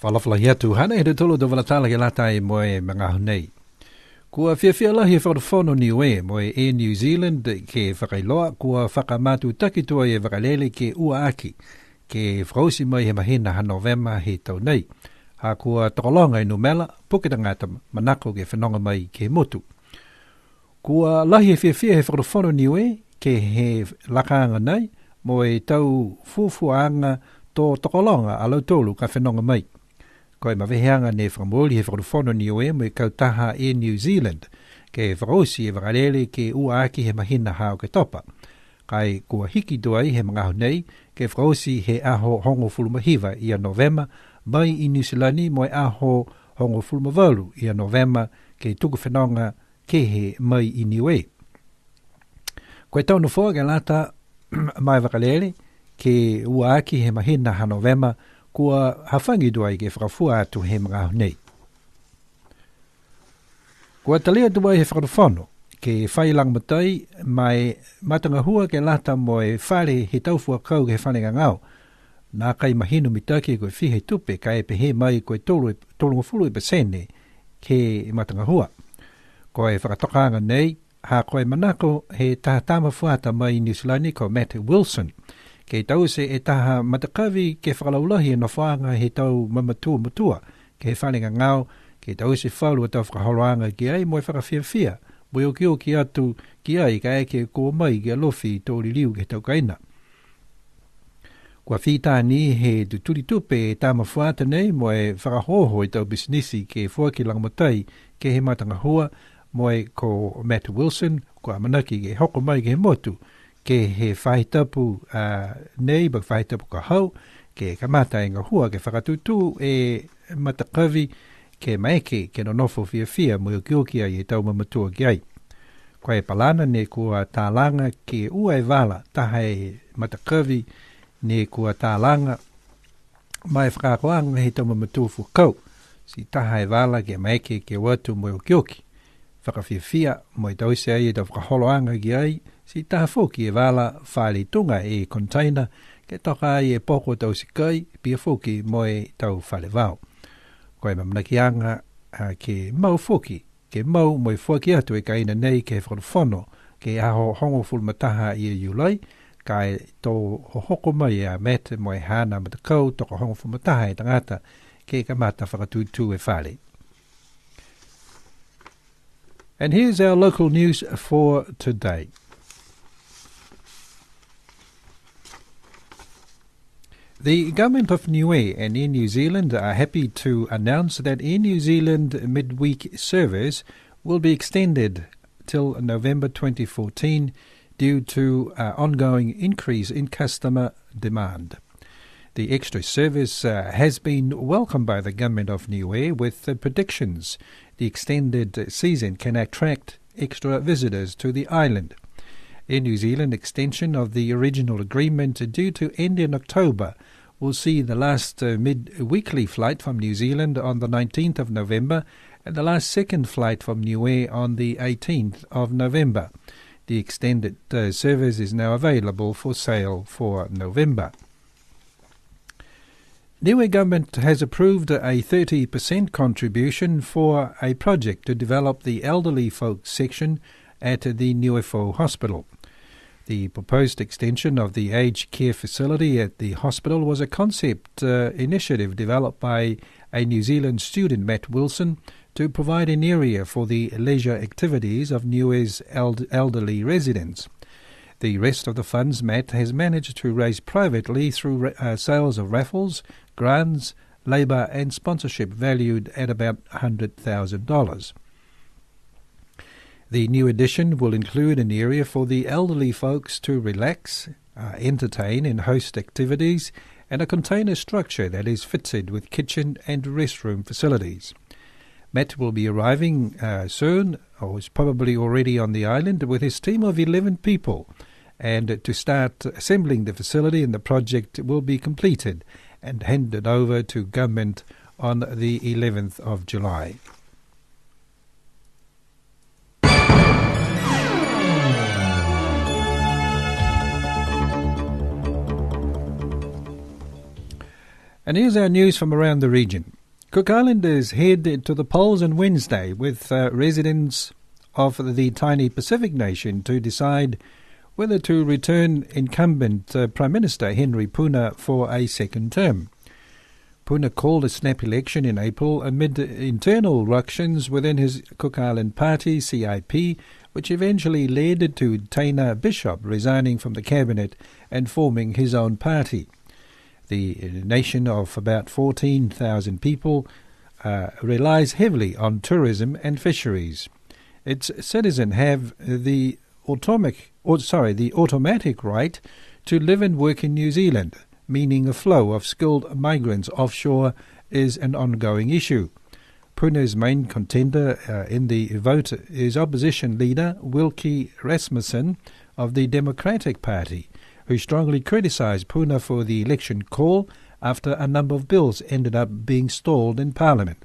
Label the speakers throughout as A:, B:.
A: Falafala hiatu hana e tolo do valatala ke lata e moe mga hunei. Kua whiawhia lahi whakawhono niue moe e New Zealand ke whakailoa kua whakamatu takitua e wakalele ke ua aki ke whakausi mai he mahina ha November he tau nei. Ha kua tokolonga i numela pukita ngata manako ke whanonga mai ke motu. Kua lahi e whiawhia he whakawhono niue ke he lakaanga nei moe tau fufuanga tō tokolonga alau tolu ka whanonga mai. Koe maweheanga ne whakamoli he whakawhono niue mo i kautaha e New Zealand ke whakausi e wakalele ke ua aki he mahina hao ke topa. Kai kua hiki duai he mga nei ke whakausi he aho hongo fulumahiva i a November mai i New Zealand mo i aho hongo fulumavalu i a November ke tuku whanonga ke he mai i niue. Koe tau nufua ke lata mai wakalele ke ua aki he mahina ha November kua hawhangi duai ke whakafua atu he mga nei. Kua talia duai he whakawhono ke whailang matai mai matanga hua ke lata moe whare he taufua kau ke whanenga ngau. Nā kai mahinu mitaki koe whihe tupe ka e pehe mai koe tolunga fulu i pasene ke matanga hua. Koe whakatokanga nei, ha koe manako he tahatama fuata mai New Zealand ko Matt Wilson. Ke tau se e taha matakawi ke whakalaulahi e nofanga he tau matua ke he whanenga ngau ke tau se whaulu a tau whakaholoanga ki ai moe whakawhiawhia moe o ki atu ki ai ka eke ko mai ki alofi tōri liu ke tau kaina. Kua whitāni he tuturi tupe e tāma whuata nei moe whakahoho i tau bisinisi ke whuaki langmatai ke he matanga hua moe ko Matt Wilson kua manaki ke hoko mai ke he motu ke he whaitapu nei ba whaitapu ka hau ke kamata e ngā hua ke whakatutu e matakawi ke maeke ke no nofo whiawhia mo i kiokia i e tau mamatua ki ai. Koe e palana ne kua tālanga ke ua e wala taha e matakawi ne kua tālanga mai whakakoanga he tau mamatua fukau si taha e wala ke maeke ke watu mo i kioki. Whakawhiawhia mo i tau se ai e tau whakaholoanga ki ai si taha foki e wala whaali tunga e container ke toka ai e poko tau sikai pia foki mo e tau whale wau. Koe mamnakianga ke mau foki, ke mau mo e foki atu e kaina nei ke whakawhono ke aho hongo fulmataha i e iulai ka e tō hoko mai a Matt mo e hana matakau toko hongo fulmataha e tangata ke kamata whakatutu e whale. And here's our local news for today. The government of Niue and Air New Zealand are happy to announce that Air New Zealand midweek service will be extended till November 2014 due to ongoing increase in customer demand. The extra service has been welcomed by the government of Niue with predictions the extended season can attract extra visitors to the island. Air New Zealand extension of the original agreement due to end in October will see the last mid-weekly flight from New Zealand on the 19th of November and the last second flight from Niue on the 18th of November. The extended service is now available for sale for November. Niue government has approved a 30% contribution for a project to develop the elderly folk section at the Niuefo Hospital. The proposed extension of the aged care facility at the hospital was a concept initiative developed by a New Zealand student, Matt Wilson, to provide an area for the leisure activities of Niue's elderly residents. The rest of the funds Matt has managed to raise privately through sales of raffles, grants, labour and sponsorship valued at about $100,000. The new addition will include an area for the elderly folks to relax, entertain and host activities, and a container structure that is fitted with kitchen and restroom facilities. Matt will be arriving soon, or is probably already on the island, with his team of 11 people, and to start assembling the facility, and the project will be completed and handed over to government on the 11th of July. And here's our news from around the region. Cook Islanders head to the polls on Wednesday with residents of the tiny Pacific nation to decide whether to return incumbent Prime Minister Henry Puna for a second term. Puna called a snap election in April amid internal ructions within his Cook Island party, CIP, which eventually led to Taina Bishop resigning from the cabinet and forming his own party. The nation of about 14,000 people relies heavily on tourism and fisheries. Its citizens have the automatic right to live and work in New Zealand, meaning a flow of skilled migrants offshore is an ongoing issue. Puna's main contender in the vote is opposition leader Wilkie Rasmussen of the Democratic Party, who strongly criticised Puna for the election call after a number of bills ended up being stalled in Parliament.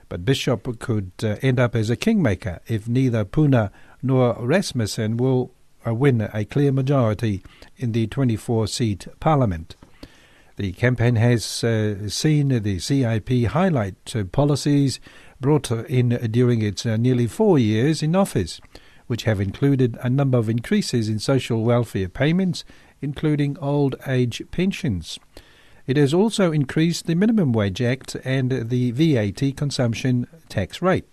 A: But Bishop could end up as a kingmaker if neither Puna nor Rasmussen will win a clear majority in the 24-seat Parliament. The campaign has seen the CIP highlight policies brought in during its nearly 4 years in office, which have included a number of increases in social welfare payments, including old age pensions. It has also increased the Minimum Wage Act and the VAT consumption tax rate.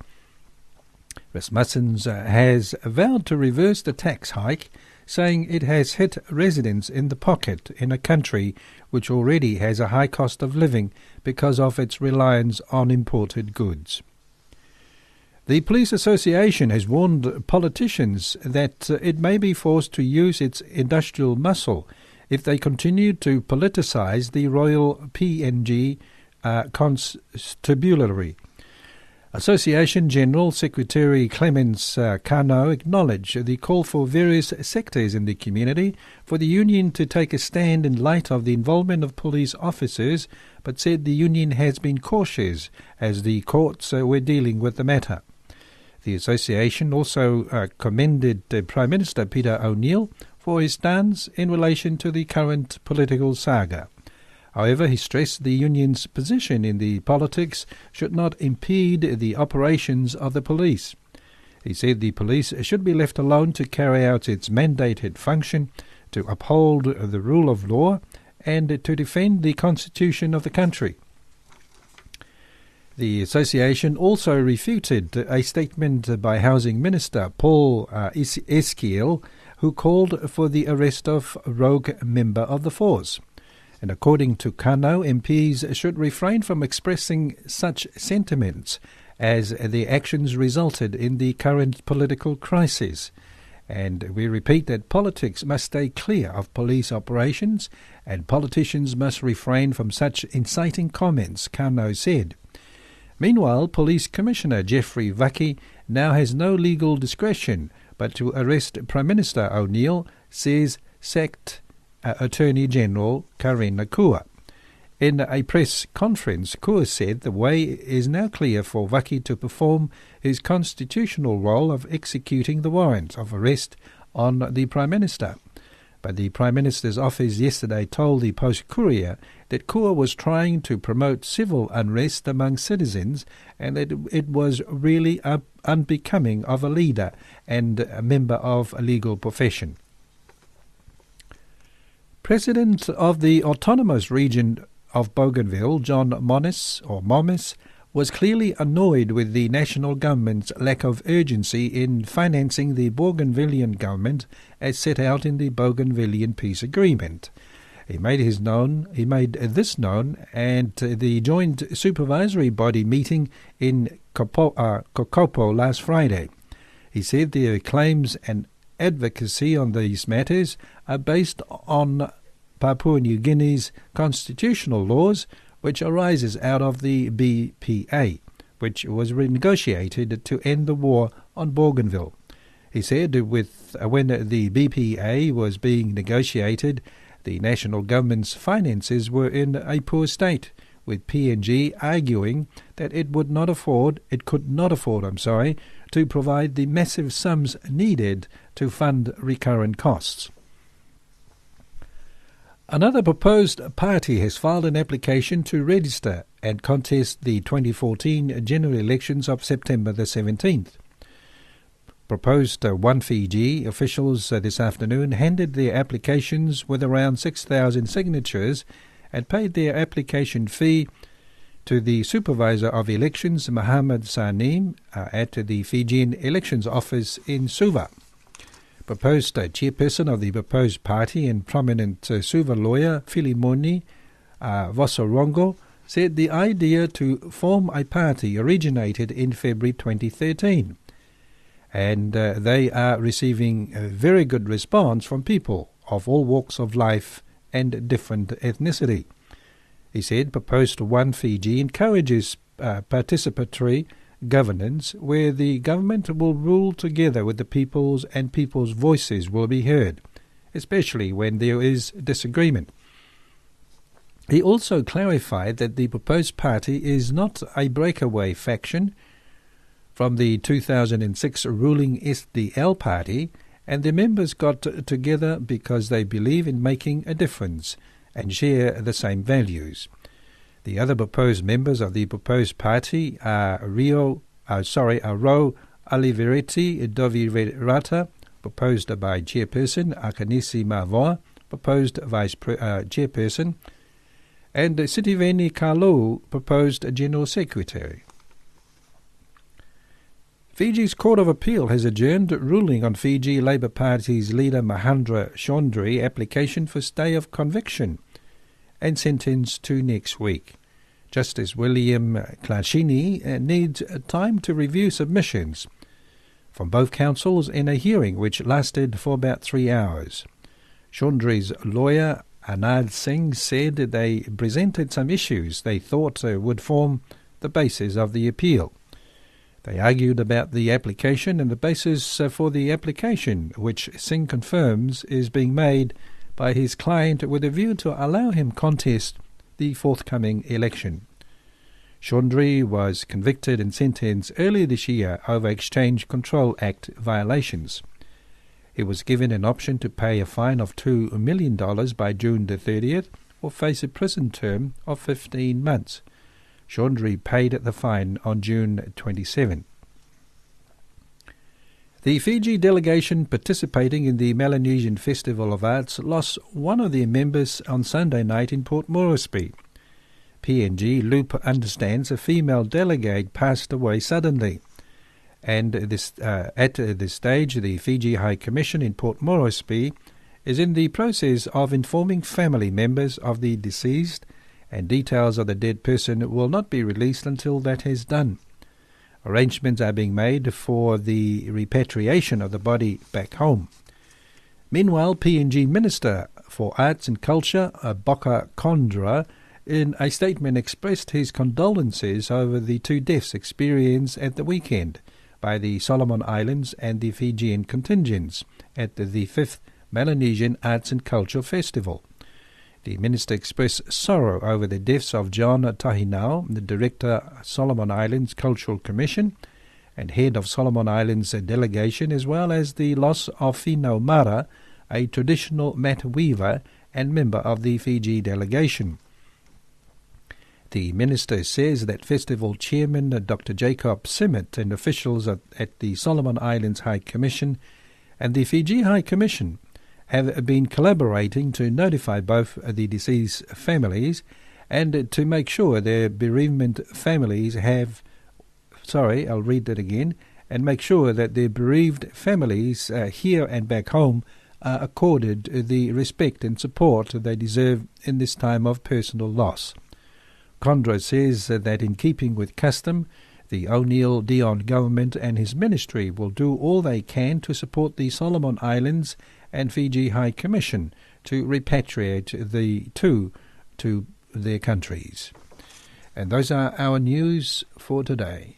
A: Rasmussen has vowed to reverse the tax hike, saying it has hit residents in the pocket in a country which already has a high cost of living because of its reliance on imported goods. The Police Association has warned politicians that it may be forced to use its industrial muscle if they continue to politicise the Royal PNG Constabulary. Association General Secretary Clemens Kano acknowledged the call for various sectors in the community for the union to take a stand in light of the involvement of police officers, but said the union has been cautious as the courts were dealing with the matter. The association also commended Prime Minister Peter O'Neill for his stance in relation to the current political saga. However, he stressed the union's position in the politics should not impede the operations of the police. He said the police should be left alone to carry out its mandated function to uphold the rule of law and to defend the constitution of the country. The association also refuted a statement by Housing Minister Paul Eskiel, who called for the arrest of a rogue member of the force. And according to Kano, MPs should refrain from expressing such sentiments as their actions resulted in the current political crisis. And we repeat that politics must stay clear of police operations and politicians must refrain from such inciting comments, Kano said. Meanwhile, Police Commissioner Jeffrey Vaki now has no legal discretion but to arrest Prime Minister O'Neill, says sacked Attorney General Karina Kua. In a press conference, Kua said the way is now clear for Vaki to perform his constitutional role of executing the warrant of arrest on the Prime Minister. But the Prime Minister's office yesterday told the Post-Courier that Kua was trying to promote civil unrest among citizens and that it was really unbecoming of a leader and a member of a legal profession. President of the Autonomous Region of Bougainville, John Momis, was clearly annoyed with the national government's lack of urgency in financing the Bougainvillean government as set out in the Bougainvillean Peace Agreement. He made this known at the joint supervisory body meeting in Kokopo last Friday. He said their claims and advocacy on these matters are based on Papua New Guinea's constitutional laws, which arises out of the BPA, which was renegotiated to end the war on Bougainville. He said when the BPA was being negotiated, the national government's finances were in a poor state, with PNG arguing that it could not afford to provide the massive sums needed to fund recurrent costs. Another proposed party has filed an application to register and contest the 2014 general elections of September the 17th. Proposed One Fiji officials this afternoon handed their applications with around 6,000 signatures and paid their application fee to the Supervisor of Elections, Mohammed Sanim, at the Fijian Elections Office in Suva. Proposed chairperson of the proposed party and prominent Suva lawyer, Filimoni Vosarongo, said the idea to form a party originated in February 2013, and they are receiving a very good response from people of all walks of life and different ethnicity. He said proposed One Fiji encourages participatory governance where the government will rule together with the peoples and people's voices will be heard, especially when there is disagreement. He also clarified that the proposed party is not a breakaway faction from the 2006 ruling SDL party, and the members got together because they believe in making a difference and share the same values. The other proposed members of the proposed party are Ro Alivereti Dovirata, proposed by Chairperson Akanisi Mavoa, proposed Vice Chairperson, and Sitiveni Kalu, proposed General Secretary. Fiji's Court of Appeal has adjourned ruling on Fiji Labour Party's leader Mahendra Chaudhry's application for stay of conviction and sentenced to next week. Justice William Clarshini needs time to review submissions from both counsels in a hearing which lasted for about 3 hours. Chaudhry's lawyer Anand Singh said that they presented some issues they thought would form the basis of the appeal. They argued about the application and the basis for the application, which Singh confirms is being made by his client with a view to allow him contest the forthcoming election. Chaudhry was convicted and sentenced earlier this year over Exchange Control Act violations. He was given an option to pay a fine of $2 million by June the 30th or face a prison term of 15 months. Chaudhry paid the fine on June 27. The Fiji delegation participating in the Melanesian Festival of Arts lost one of their members on Sunday night in Port Moresby. PNG Loop understands a female delegate passed away suddenly, and at this stage the Fiji High Commission in Port Moresby is in the process of informing family members of the deceased, and details of the dead person will not be released until that is done. Arrangements are being made for the repatriation of the body back home. Meanwhile, PNG Minister for Arts and Culture, Boka Kondra, in a statement expressed his condolences over the 2 deaths experienced at the weekend by the Solomon Islands and the Fijian contingents at the 5th Melanesian Arts and Culture Festival. The minister expressed sorrow over the deaths of John Tahinau, the director, Solomon Islands Cultural Commission, and head of Solomon Islands delegation, as well as the loss of Fino Mara, a traditional mat weaver and member of the Fiji delegation. The minister says that festival chairman Dr. Jacob Simmet and officials at the Solomon Islands High Commission and the Fiji High Commission have been collaborating to notify both the deceased families and to make sure their bereavement families and make sure that their bereaved families here and back home are accorded the respect and support they deserve in this time of personal loss. Kondra says that in keeping with custom, the O'Neill Dion government and his ministry will do all they can to support the Solomon Islands and Fiji High Commission to repatriate the two to their countries. And those are our news for today.